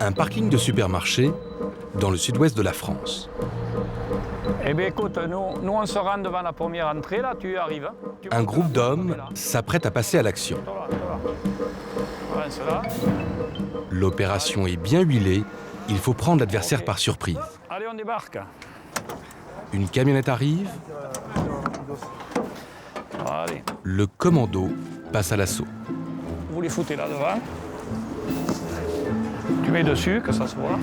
Un parking de supermarché dans le sud-ouest de la France. Eh bien écoute, nous on se rend devant la première entrée, là, tu arrives. Un groupe d'hommes s'apprête à passer à l'action. L'opération est bien huilée, il faut prendre l'adversaire par surprise. Allez, on débarque. Une camionnette arrive, Allez, le commando passe à l'assaut. vous les foutez là devant. Tu mets dessus, que ça se voit.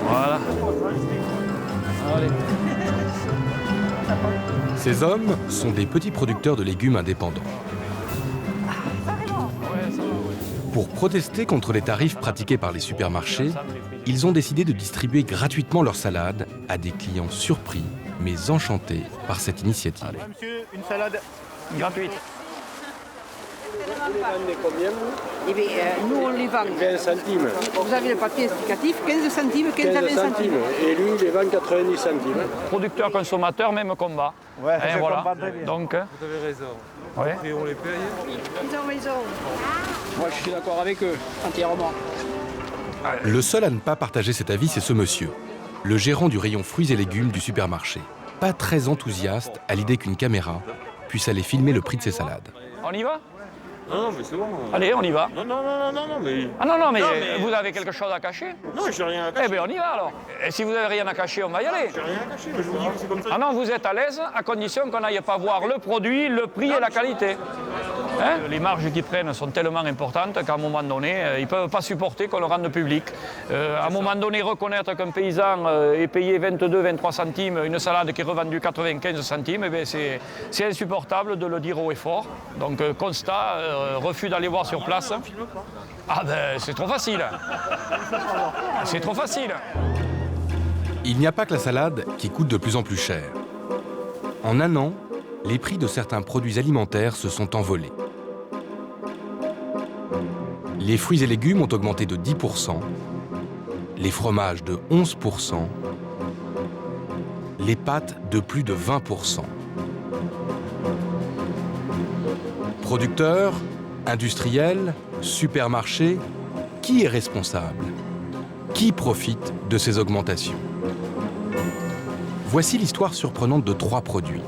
Voilà. Allez. Ces hommes sont des petits producteurs de légumes indépendants. Pour protester contre les tarifs pratiqués par les supermarchés, ils ont décidé de distribuer gratuitement leurs salades à des clients surpris, mais enchantés par cette initiative. Allez. Monsieur, une salade Gratuite. Eh bien, nous, on les vend. 15 centimes. Vous avez le papier explicatif, 15 centimes, 15 à 20 centimes. Et lui, il les vend 90 centimes. Producteur-consommateur, même combat. Ouais, Et je voilà. comprends très bien. Donc, Vous avez raison. ouais. Et on les paye. Ils ont. Moi, je suis d'accord avec eux, entièrement. Le seul à ne pas partager cet avis, c'est ce monsieur, le gérant du rayon fruits et légumes du supermarché. Pas très enthousiaste à l'idée qu'une caméra puisse aller filmer le prix de ses salades. On y va? Non, mais c'est bon. Allez, on y va. Non, mais... Ah non, mais vous avez quelque chose à cacher? Non, j'ai rien à Eh cacher. bien, on y va alors. Et si vous n'avez rien à cacher, on va y aller. J'ai rien à cacher, mais je vous dis que c'est comme ça. Ah non, vous êtes à l'aise, à condition qu'on n'aille pas voir le produit, le prix et la qualité. Hein? Les marges qu'ils prennent sont tellement importantes qu'à un moment donné, ils ne peuvent pas supporter qu'on le rende public. À un moment donné, reconnaître qu'un paysan est payé 22-23 centimes, une salade qui est revendue 95 centimes, eh bien, c'est insupportable de le dire haut et fort. Donc constat, refus d'aller voir sur place. Ah ben c'est trop facile. C'est trop facile. Il n'y a pas que la salade qui coûte de plus en plus cher. En un an, les prix de certains produits alimentaires se sont envolés. Les fruits et légumes ont augmenté de 10%, les fromages de 11%, les pâtes de plus de 20%. Producteurs, industriels, supermarchés, qui est responsable? Qui profite de ces augmentations? Voici l'histoire surprenante de 3 produits.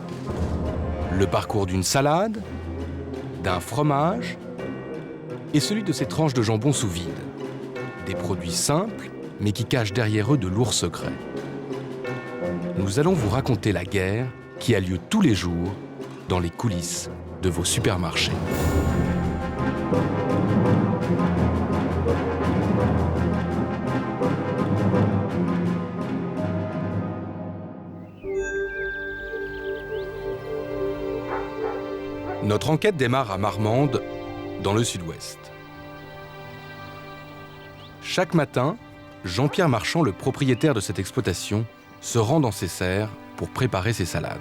Le parcours d'une salade, d'un fromage et celui de ces tranches de jambon sous vide. Des produits simples, mais qui cachent derrière eux de lourds secrets. Nous allons vous raconter la guerre qui a lieu tous les jours dans les coulisses de vos supermarchés. Notre enquête démarre à Marmande, dans le sud-ouest. Chaque matin, Jean-Pierre Marchand, le propriétaire de cette exploitation, se rend dans ses serres pour préparer ses salades.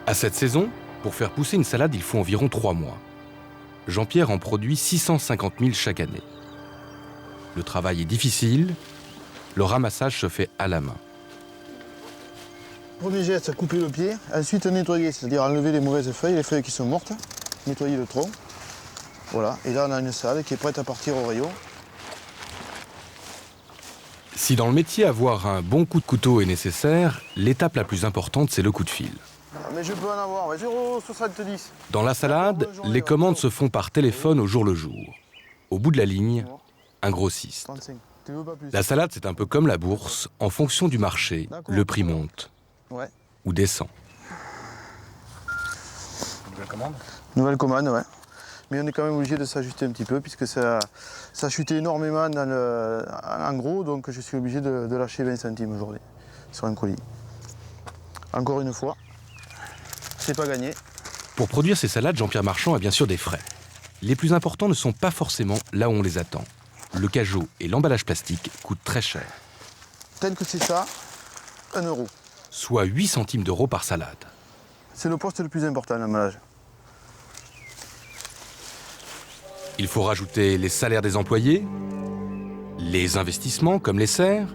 À cette saison, pour faire pousser une salade, il faut environ 3 mois. Jean-Pierre en produit 650 000 chaque année. Le travail est difficile, le ramassage se fait à la main. Premier geste, c'est couper le pied, ensuite nettoyer, c'est-à-dire enlever les mauvaises feuilles, les feuilles qui sont mortes, nettoyer le tronc. Voilà, et là on a une salade qui est prête à partir au rayon. Si dans le métier avoir un bon coup de couteau est nécessaire, l'étape la plus importante c'est le coup de fil. Mais je peux en avoir, 0,70. Dans la salade, les commandes se font par téléphone au jour le jour. Au bout de la ligne, un grossiste. 35. Tu veux pas plus? La salade c'est un peu comme la bourse, en fonction du marché, le prix monte Ouais. ou descend. Nouvelle commande, ouais. Mais on est quand même obligé de s'ajuster un petit peu puisque ça a chuté énormément en gros, donc je suis obligé de lâcher 20 centimes aujourd'hui sur un colis. Encore une fois, c'est pas gagné. Pour produire ces salades, Jean-Pierre Marchand a bien sûr des frais. Les plus importants ne sont pas forcément là où on les attend. Le cajot et l'emballage plastique coûtent très cher. Tel que c'est ça, 1 euro. Soit 8 centimes d'euros par salade. C'est le poste le plus important, l'emballage. Il faut rajouter les salaires des employés, les investissements comme les serres,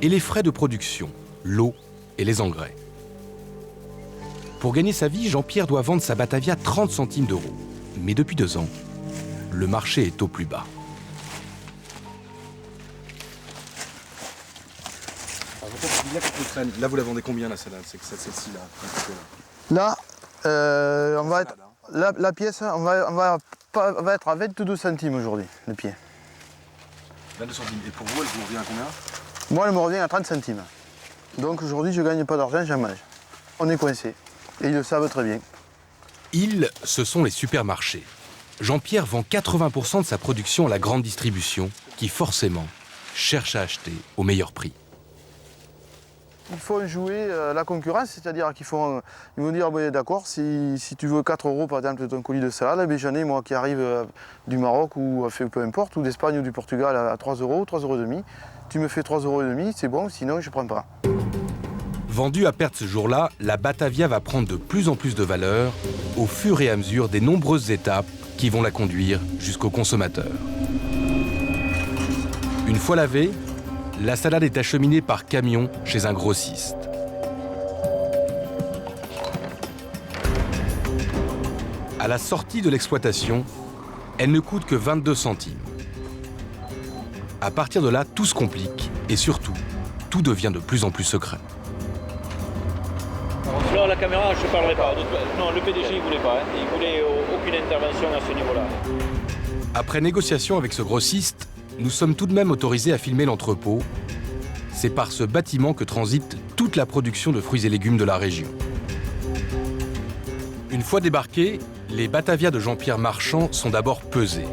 et les frais de production, l'eau et les engrais. Pour gagner sa vie, Jean-Pierre doit vendre sa Batavia 30 centimes d'euros. Mais depuis 2 ans, le marché est au plus bas. Là, vous la vendez combien, la salade? C'est celle-ci, là. Là, on va être, la pièce, on va être à 22 centimes aujourd'hui, le pied. 22 centimes. Et pour vous, elle vous revient à combien? Moi, elle me revient à 30 centimes. Donc aujourd'hui, je ne gagne pas d'argent, j'en mange. On est coincé. Et ils le savent très bien. Ils, ce sont les supermarchés. Jean-Pierre vend 80% de sa production à la grande distribution, qui forcément cherche à acheter au meilleur prix. Il faut jouer la concurrence, c'est-à-dire qu'ils vont dire, bon, d'accord, si tu veux 4 euros par exemple de ton colis de salade, j'en ai moi qui arrive du Maroc ou peu importe, ou d'Espagne ou du Portugal à 3 euros, 3,5 euros. Tu me fais 3,5 euros, c'est bon, sinon je ne prends pas. Vendue à perte ce jour-là, la Batavia va prendre de plus en plus de valeur au fur et à mesure des nombreuses étapes qui vont la conduire jusqu'au consommateur. Une fois lavée, la salade est acheminée par camion chez un grossiste. À la sortie de l'exploitation, elle ne coûte que 22 centimes. À partir de là, tout se complique et surtout, tout devient de plus en plus secret. Là, la caméra, je ne parlerai pas. Non, le PDG, il ne voulait pas. Il ne voulait aucune intervention à ce niveau-là. Après négociation avec ce grossiste, nous sommes tout de même autorisés à filmer l'entrepôt. C'est par ce bâtiment que transite toute la production de fruits et légumes de la région. Une fois débarqués, les Batavias de Jean-Pierre Marchand sont d'abord pesées.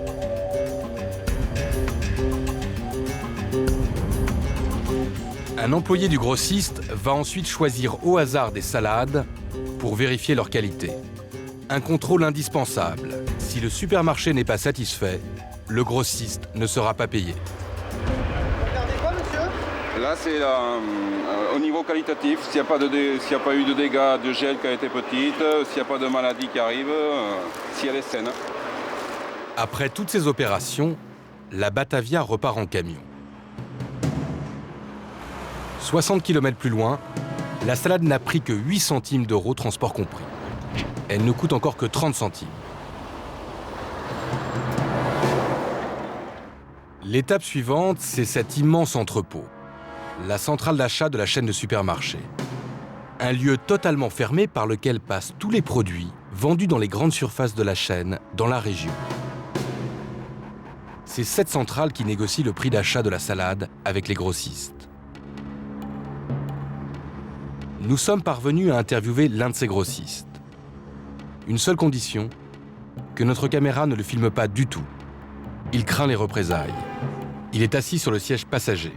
Un employé du grossiste va ensuite choisir au hasard des salades pour vérifier leur qualité. Un contrôle indispensable. Si le supermarché n'est pas satisfait, le grossiste ne sera pas payé. Regardez quoi, monsieur? Là, c'est au niveau qualitatif, s'il n'y a pas eu de dégâts de gel qui a été petite, s'il n'y a pas de maladie qui arrive, si elle est saine. Après toutes ces opérations, la Batavia repart en camion. 60 km plus loin, la salade n'a pris que 8 centimes d'euros, transport compris. Elle ne coûte encore que 30 centimes. L'étape suivante, c'est cet immense entrepôt, la centrale d'achat de la chaîne de supermarchés. Un lieu totalement fermé par lequel passent tous les produits vendus dans les grandes surfaces de la chaîne dans la région. C'est cette centrale qui négocie le prix d'achat de la salade avec les grossistes. Nous sommes parvenus à interviewer l'un de ces grossistes. Une seule condition, que notre caméra ne le filme pas du tout. Il craint les représailles. Il est assis sur le siège passager.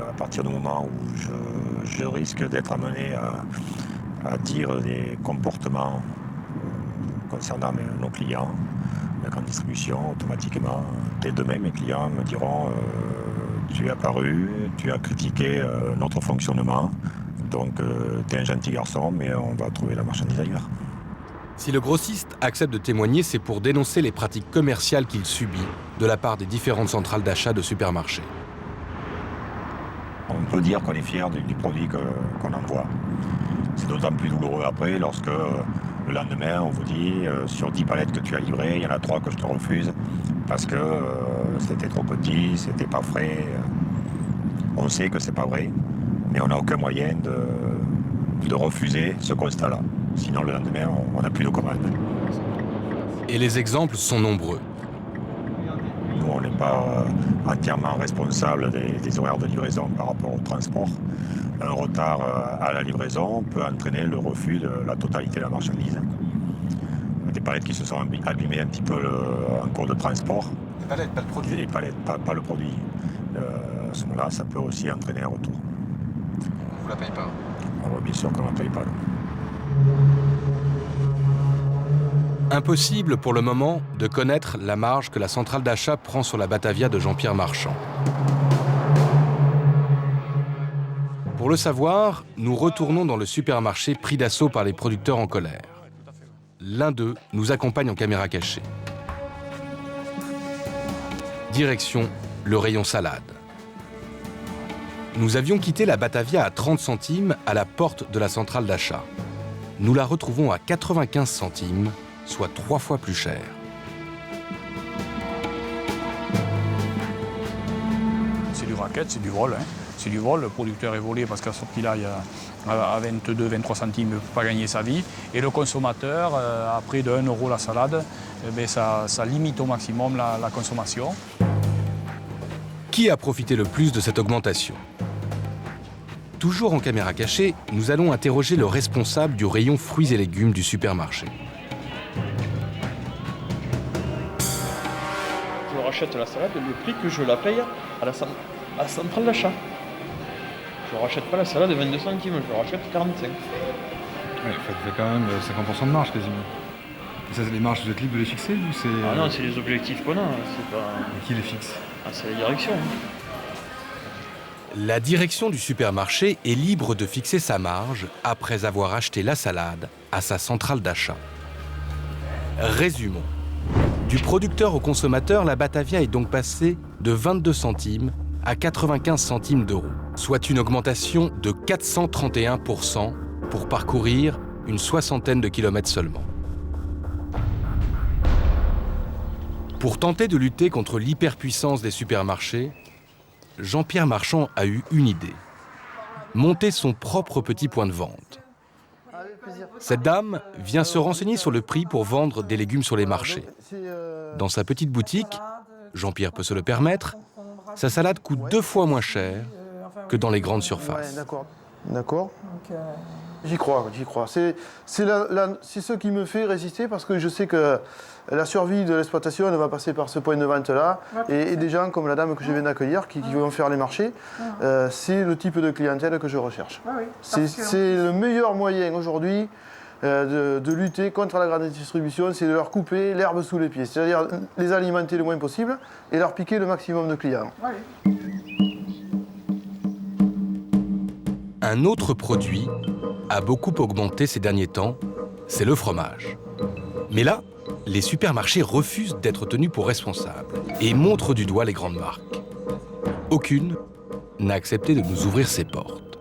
À partir du moment où je risque d'être amené à dire des comportements concernant nos clients, la grande distribution, automatiquement, dès demain, mes clients me diront tu es apparu, tu as critiqué notre fonctionnement, donc tu es un gentil garçon, mais on va trouver la marchandise ailleurs. Si le grossiste accepte de témoigner, c'est pour dénoncer les pratiques commerciales qu'il subit de la part des différentes centrales d'achat de supermarchés. On peut dire qu'on est fier du produit qu'on envoie. C'est d'autant plus douloureux après lorsque le lendemain, on vous dit sur 10 palettes que tu as livrées, il y en a 3 que je te refuse parce que c'était trop petit, c'était pas frais. On sait que c'est pas vrai, mais on n'a aucun moyen de refuser ce constat-là. Sinon, le lendemain, on n'a plus de commandes. Et les exemples sont nombreux. Nous, on n'est pas entièrement responsable des horaires de livraison par rapport au transport. Un retard à la livraison peut entraîner le refus de la totalité de la marchandise. Des palettes qui se sont abîmées un petit peu en cours de transport. Les palettes, pas le produit. Les palettes, pas le produit. À ce moment-là, ça peut aussi entraîner un retour. Vous la payez pas? Bien sûr qu'on ne la paye pas. Impossible pour le moment de connaître la marge que la centrale d'achat prend sur la Batavia de Jean-Pierre Marchand. Pour le savoir, nous retournons dans le supermarché pris d'assaut par les producteurs en colère. L'un d'eux nous accompagne en caméra cachée. Direction le rayon salade. Nous avions quitté la Batavia à 30 centimes à la porte de la centrale d'achat. Nous la retrouvons à 95 centimes, soit 3 fois plus cher. C'est du racket, c'est du vol. Hein. C'est du vol, le producteur est volé parce qu'à ce prix-là, à 22, 23 centimes, il ne peut pas gagner sa vie. Et le consommateur, à près de 1 € la salade, ça limite au maximum la consommation. Qui a profité le plus de cette augmentation? Toujours en caméra cachée, nous allons interroger le responsable du rayon fruits et légumes du supermarché. Je rachète la salade le prix que je la paye à la centrale d'achat. Je ne rachète pas la salade à 22 centimes, je rachète 45. Ouais, ça fait quand même 50% de marge quasiment. Et ça, c'est les marges, vous êtes libre de les fixer ou c'est... Ah non, c'est les objectifs qu'on a, c'est pas... Et qui les fixe? Ah, c'est la direction. La direction du supermarché est libre de fixer sa marge après avoir acheté la salade à sa centrale d'achat. Résumons. Du producteur au consommateur, la Batavia est donc passée de 22 centimes à 95 centimes d'euros, soit une augmentation de 431% pour parcourir une soixantaine de kilomètres seulement. Pour tenter de lutter contre l'hyperpuissance des supermarchés, Jean-Pierre Marchand a eu une idée. Monter son propre petit point de vente. Cette dame vient se renseigner sur le prix pour vendre des légumes sur les marchés. Dans sa petite boutique, Jean-Pierre peut se le permettre, sa salade coûte 2 fois moins cher que dans les grandes surfaces. Ouais, d'accord. J'y crois. C'est ce qui me fait résister parce que je sais que la survie de l'exploitation elle va passer par ce point de vente-là. Et des gens comme la dame que je viens d'accueillir qui vont faire les marchés, c'est le type de clientèle que je recherche. C'est le meilleur moyen aujourd'hui de lutter contre la grande distribution, c'est de leur couper l'herbe sous les pieds. C'est-à-dire les alimenter le moins possible et leur piquer le maximum de clients. Un autre produit a beaucoup augmenté ces derniers temps, c'est le fromage. Mais là, les supermarchés refusent d'être tenus pour responsables et montrent du doigt les grandes marques. Aucune n'a accepté de nous ouvrir ses portes.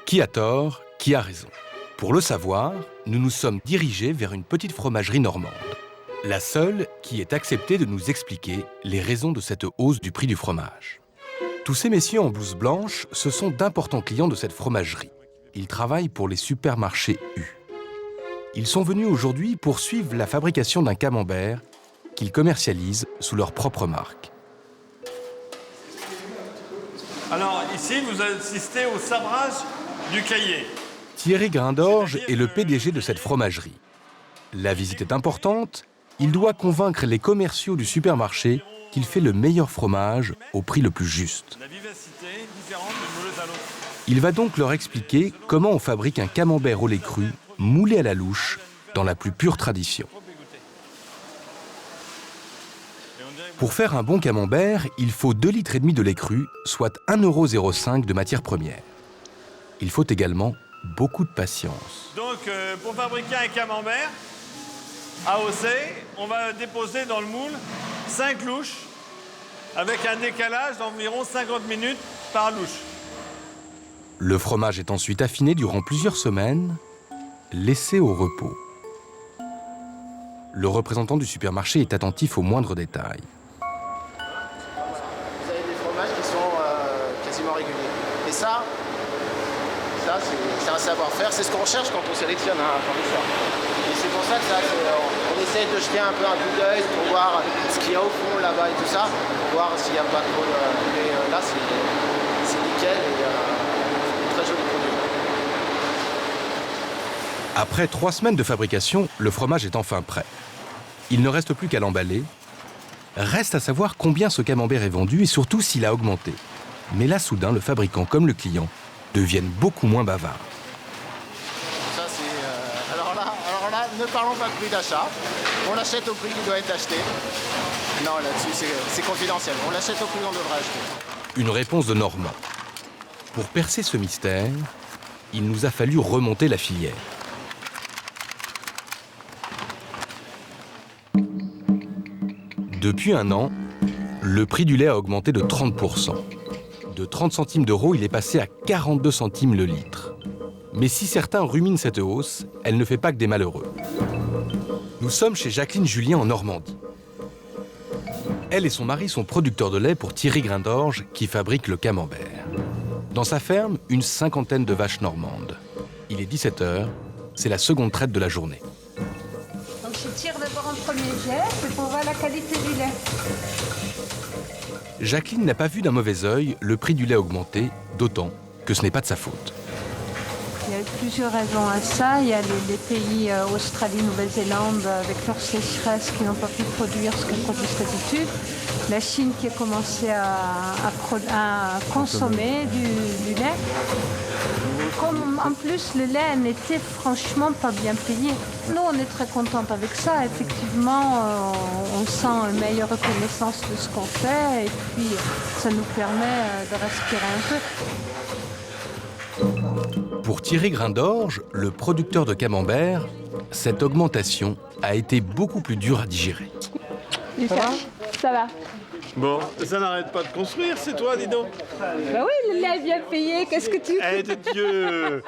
Qui a tort, qui a raison? Pour le savoir, nous nous sommes dirigés vers une petite fromagerie normande. La seule qui ait accepté de nous expliquer les raisons de cette hausse du prix du fromage. Tous ces messieurs en blouse blanche, ce sont d'importants clients de cette fromagerie. Ils travaillent pour les supermarchés U. Ils sont venus aujourd'hui pour suivre la fabrication d'un camembert qu'ils commercialisent sous leur propre marque. Alors ici, vous assistez au sabrage du cahier. Thierry Grindorge est le PDG de cette fromagerie. La visite est importante, il doit convaincre les commerciaux du supermarché qu'il fait le meilleur fromage au prix le plus juste. La vivacité différente d'une mouleuse à l'autre. Il va donc leur expliquer comment on fabrique un camembert au lait cru, moulé à la louche, dans la plus pure tradition. Pour faire un bon camembert, il faut 2,5 litres de lait cru, soit 1,05 € de matière première. Il faut également beaucoup de patience. Donc, pour fabriquer un camembert AOC, on va déposer dans le moule 5 louches avec un décalage d'environ 50 minutes par louche. Le fromage est ensuite affiné durant plusieurs semaines, laissé au repos. Le représentant du supermarché est attentif aux moindres détails. Vous avez des fromages qui sont quasiment réguliers. Et ça c'est un savoir-faire, c'est ce qu'on recherche quand on sélectionne un fournisseur. Et c'est pour ça que on essaie de jeter un peu un coup d'œil pour voir ce qu'il y a au fond là-bas et tout ça, pour voir s'il n'y a pas trop de... Mais là, c'est nickel et très joli produit. Après 3 semaines de fabrication, le fromage est enfin prêt. Il ne reste plus qu'à l'emballer. Reste à savoir combien ce camembert est vendu et surtout s'il a augmenté. Mais là, soudain, le fabricant comme le client deviennent beaucoup moins bavards. Ça, c'est... Alors là, ne parlons pas de prix d'achat. On l'achète au prix qui doit être acheté. Non, là-dessus, c'est confidentiel. On l'achète au prix qu'on devrait acheter. Une réponse de Normand. Pour percer ce mystère, il nous a fallu remonter la filière. Depuis un an, le prix du lait a augmenté de 30%. De 30 centimes d'euros, il est passé à 42 centimes le litre. Mais si certains ruminent cette hausse, elle ne fait pas que des malheureux. Nous sommes chez Jacqueline Julien en Normandie. Elle et son mari sont producteurs de lait pour Thierry Grindorge, qui fabrique le camembert. Dans sa ferme, une cinquantaine de vaches normandes. Il est 17h, c'est la seconde traite de la journée. Donc je tire d'abord un premier jet pour voir la qualité du lait. Jacqueline n'a pas vu d'un mauvais œil le prix du lait augmenter, d'autant que ce n'est pas de sa faute. Il y a plusieurs raisons à ça. Il y a les pays Australie, Nouvelle-Zélande avec leur sécheresse qui n'ont pas pu produire ce qu'elles produisent d'habitude. La Chine qui a commencé à consommer du lait. Comme en plus le lait n'était franchement pas bien payé. Nous on est très contente avec ça. Effectivement, on sent une meilleure reconnaissance de ce qu'on fait et puis ça nous permet de respirer un peu. Pour Thierry Grindorge, le producteur de camembert, cette augmentation a été beaucoup plus dure à digérer. Ça va ? Ça va. Bon, ça n'arrête pas de construire, c'est toi, dis donc. Bah oui, le lait est bien payé, qu'est-ce que tu... Eh de Dieu.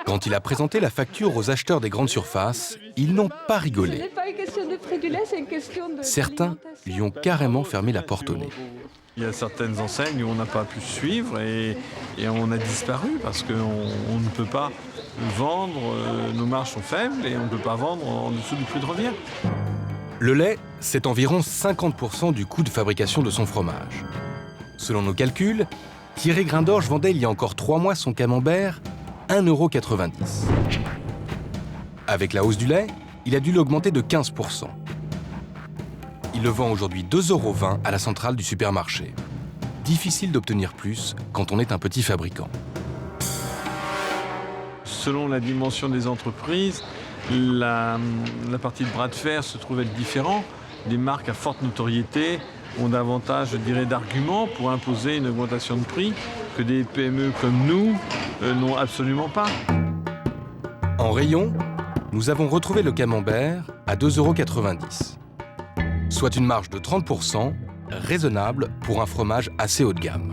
Quand il a présenté la facture aux acheteurs des grandes surfaces, ils n'ont pas Ce rigolé. n'est pas une question de prix du lait, c'est une question de... Certains lui ont carrément fermé la porte au nez. Il y a certaines enseignes où on n'a pas pu suivre et on a disparu parce qu'on ne peut pas vendre, nos marges sont faibles et on ne peut pas vendre en dessous du prix de revient. Le lait, c'est environ 50% du coût de fabrication de son fromage. Selon nos calculs, Thierry Grindorge vendait il y a encore 3 mois son camembert 1,90 €. Avec la hausse du lait, il a dû l'augmenter de 15%. Il le vend aujourd'hui 2,20 € à la centrale du supermarché. Difficile d'obtenir plus quand on est un petit fabricant. Selon la dimension des entreprises, la partie de bras de fer se trouve être différente. Des marques à forte notoriété ont davantage, je dirais, d'arguments pour imposer une augmentation de prix que des PME comme nous n'ont absolument pas. En rayon, nous avons retrouvé le camembert à 2,90 €. Soit une marge de 30%, raisonnable pour un fromage assez haut de gamme.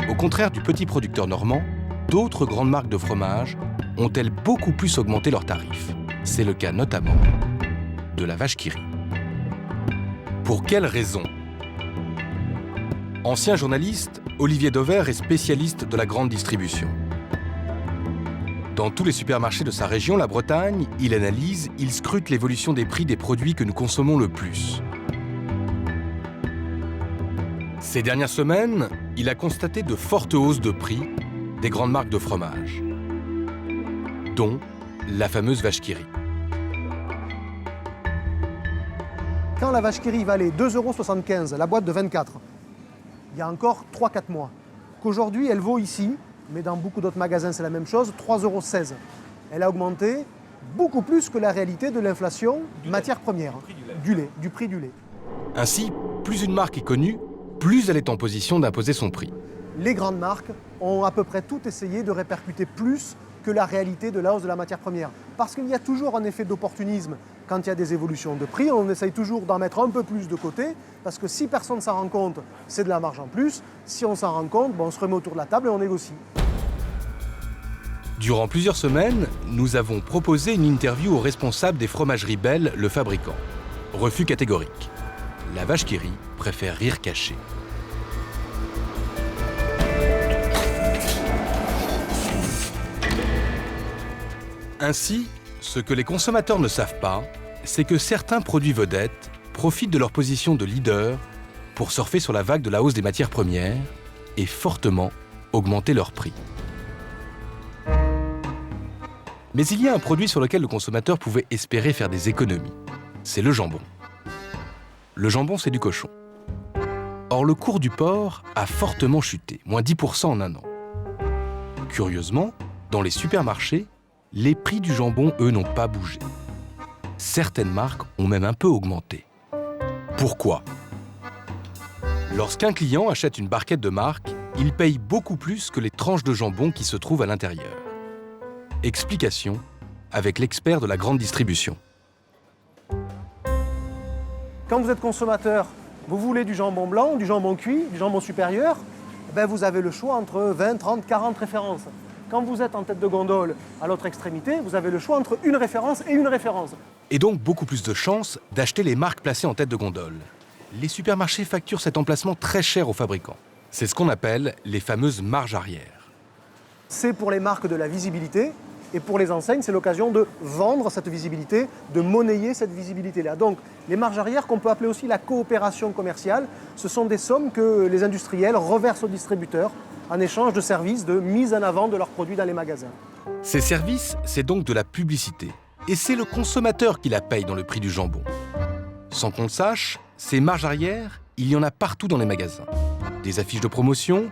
Au contraire du petit producteur normand, d'autres grandes marques de fromage ont-elles beaucoup plus augmenté leurs tarifs. C'est le cas notamment de la vache qui rit. Pour quelles raisons ? Ancien journaliste, Olivier Dauvert est spécialiste de la grande distribution. Dans tous les supermarchés de sa région, la Bretagne, il analyse, il scrute l'évolution des prix des produits que nous consommons le plus. Ces dernières semaines, il a constaté de fortes hausses de prix des grandes marques de fromage, dont la fameuse vache qui rit. Quand la vache qui rit valait 2,75 € la boîte de 24, il y a encore 3-4 mois, qu'aujourd'hui elle vaut ici, mais dans beaucoup d'autres magasins c'est la même chose, 3,16 €. Elle a augmenté beaucoup plus que la réalité de l'inflation matière première, du prix du lait. Ainsi, plus une marque est connue, plus elle est en position d'imposer son prix. Les grandes marques ont à peu près tout essayé de répercuter plus que la réalité de la hausse de la matière première. Parce qu'il y a toujours un effet d'opportunisme quand il y a des évolutions de prix, on essaye toujours d'en mettre un peu plus de côté, parce que si personne ne s'en rend compte, c'est de la marge en plus. Si on s'en rend compte, on se remet autour de la table et on négocie. Durant plusieurs semaines, nous avons proposé une interview au responsable des fromageries Belle, le fabricant. Refus catégorique. La vache qui rit préfère rire caché. Ainsi, ce que les consommateurs ne savent pas, c'est que certains produits vedettes profitent de leur position de leader pour surfer sur la vague de la hausse des matières premières et fortement augmenter leur prix. Mais il y a un produit sur lequel le consommateur pouvait espérer faire des économies. C'est le jambon. Le jambon, c'est du cochon. Or, le cours du porc a fortement chuté, moins 10% en un an. Curieusement, dans les supermarchés, les prix du jambon, eux, n'ont pas bougé. Certaines marques ont même un peu augmenté. Pourquoi ? Lorsqu'un client achète une barquette de marque, il paye beaucoup plus que les tranches de jambon qui se trouvent à l'intérieur. Explication avec l'expert de la grande distribution. Quand vous êtes consommateur, Vous voulez du jambon blanc, du jambon cuit, du jambon supérieur, ben vous avez le choix entre 20, 30, 40 références. Quand vous êtes en tête de gondole à l'autre extrémité, vous avez le choix entre une référence et une référence. Et donc beaucoup plus de chances d'acheter les marques placées en tête de gondole. Les supermarchés facturent cet emplacement très cher aux fabricants. C'est ce qu'on appelle les fameuses marges arrière. C'est pour les marques de la visibilité, et pour les enseignes, c'est l'occasion de vendre cette visibilité, de monnayer cette visibilité-là. Donc, les marges arrière, qu'on peut appeler aussi la coopération commerciale, ce sont des sommes que les industriels reversent aux distributeurs en échange de services de mise en avant de leurs produits dans les magasins. Ces services, c'est donc de la publicité. Et c'est le consommateur qui la paye dans le prix du jambon. Sans qu'on le sache, ces marges arrière, il y en a partout dans les magasins. Des affiches de promotion,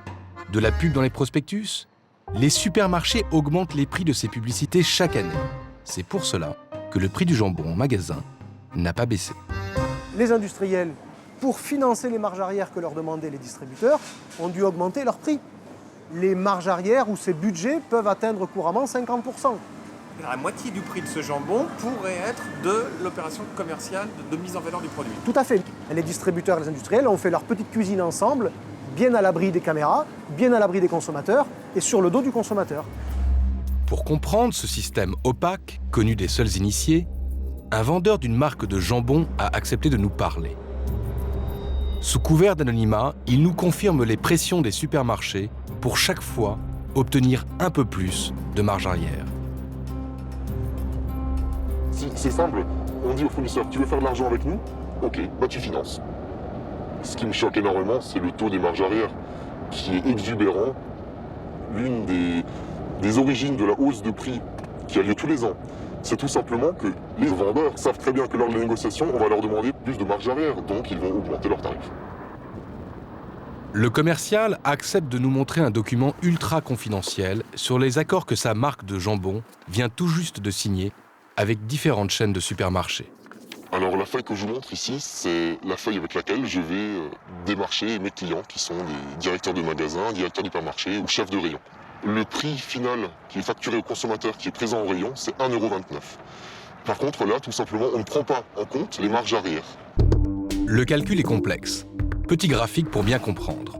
de la pub dans les prospectus. Les supermarchés augmentent les prix de ces publicités chaque année. C'est pour cela que le prix du jambon en magasin n'a pas baissé. Les industriels, pour financer les marges arrière que leur demandaient les distributeurs, ont dû augmenter leurs prix. Les marges arrière ou ces budgets peuvent atteindre couramment 50%. La moitié du prix de ce jambon pourrait être de l'opération commerciale de mise en valeur du produit. Tout à fait. Les distributeurs et les industriels ont fait leur petite cuisine ensemble, bien à l'abri des caméras, bien à l'abri des consommateurs et sur le dos du consommateur. Pour comprendre ce système opaque, connu des seuls initiés, un vendeur d'une marque de jambon a accepté de nous parler. Sous couvert d'anonymat, il nous confirme les pressions des supermarchés pour chaque fois obtenir un peu plus de marge arrière. C'est simple, on dit au fournisseur, tu veux faire de l'argent avec nous? Ok, bah tu finances. Ce qui me choque énormément, c'est le taux des marges arrière, qui est exubérant. L'une des origines de la hausse de prix qui a lieu tous les ans, c'est tout simplement que les vendeurs savent très bien que lors de la négociation, on va leur demander plus de marge arrière, donc ils vont augmenter leurs tarifs. Le commercial accepte de nous montrer un document ultra confidentiel sur les accords que sa marque de jambon vient tout juste de signer avec différentes chaînes de supermarchés. Alors la feuille que je vous montre ici, c'est la feuille avec laquelle je vais démarcher mes clients qui sont des directeurs de magasins, directeurs d'hypermarchés ou chefs de rayon. Le prix final qui est facturé au consommateur qui est présent au rayon, c'est 1,29 €. Par contre là, tout simplement, on ne prend pas en compte les marges arrière. Le calcul est complexe. Petit graphique pour bien comprendre.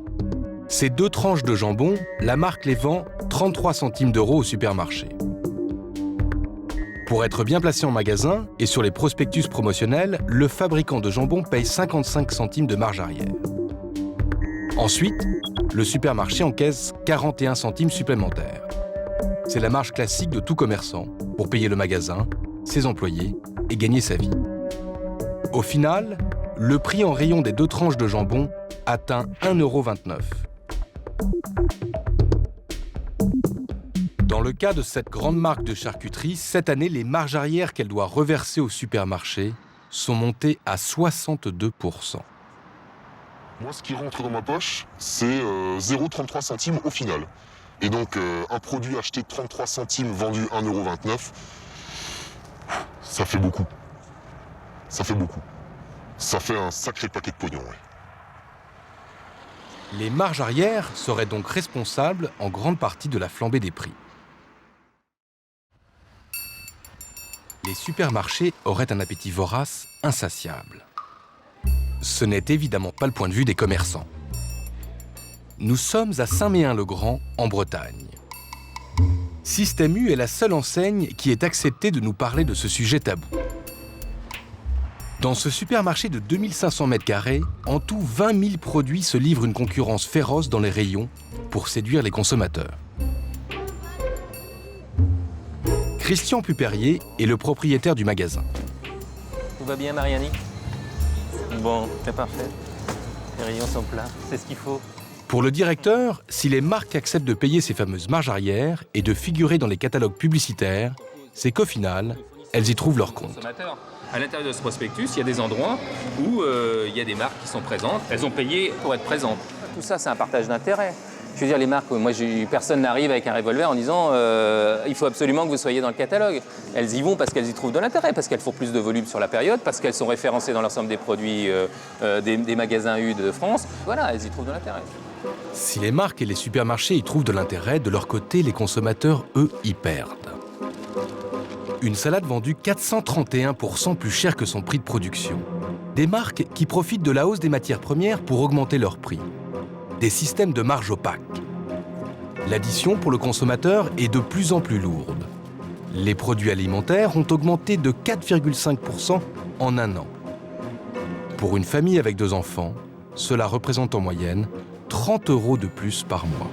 Ces 2 tranches de jambon, la marque les vend 33 centimes d'euros au supermarché. Pour être bien placé en magasin et sur les prospectus promotionnels, le fabricant de jambon paye 55 centimes de marge arrière. Ensuite, le supermarché encaisse 41 centimes supplémentaires. C'est la marge classique de tout commerçant pour payer le magasin, ses employés et gagner sa vie. Au final, le prix en rayon des 2 tranches de jambon atteint 1,29 €. Dans le cas de cette grande marque de charcuterie, cette année, les marges arrière qu'elle doit reverser au supermarché sont montées à 62%. Moi, ce qui rentre dans ma poche, c'est 0,33 centimes au final. Et donc, un produit acheté 33 centimes, vendu 1,29 €, ça fait beaucoup. Ça fait beaucoup. Ça fait un sacré paquet de pognon, ouais. Les marges arrière seraient donc responsables en grande partie de la flambée des prix. Les supermarchés auraient un appétit vorace insatiable. Ce n'est évidemment pas le point de vue des commerçants. Nous sommes à Saint-Méen-le-Grand, en Bretagne. Système U est la seule enseigne qui ait accepté de nous parler de ce sujet tabou. Dans ce supermarché de 2500 m², en tout 20 000 produits se livrent une concurrence féroce dans les rayons pour séduire les consommateurs. Christian Puperier est le propriétaire du magasin. Tout va bien, Mariani? Bon, c'est parfait. Les rayons sont pleins, c'est ce qu'il faut. Pour le directeur, si les marques acceptent de payer ces fameuses marges arrière et de figurer dans les catalogues publicitaires, c'est qu'au final, elles y trouvent leur compte. À l'intérieur de ce prospectus, il y a des endroits où il y a des marques qui sont présentes. Elles ont payé pour être présentes. Tout ça, c'est un partage d'intérêt. Je veux dire, les marques, moi, personne n'arrive avec un revolver en disant il faut absolument que vous soyez dans le catalogue. Elles y vont parce qu'elles y trouvent de l'intérêt, parce qu'elles font plus de volume sur la période, parce qu'elles sont référencées dans l'ensemble des produits des magasins U de France. Voilà, elles y trouvent de l'intérêt. Si les marques et les supermarchés y trouvent de l'intérêt, de leur côté, les consommateurs, eux, y perdent. Une salade vendue 431% plus cher que son prix de production. Des marques qui profitent de la hausse des matières premières pour augmenter leurs prix. Des systèmes de marge opaques. L'addition pour le consommateur est de plus en plus lourde. Les produits alimentaires ont augmenté de 4,5% en un an. Pour une famille avec 2 enfants, cela représente en moyenne 30 € de plus par mois.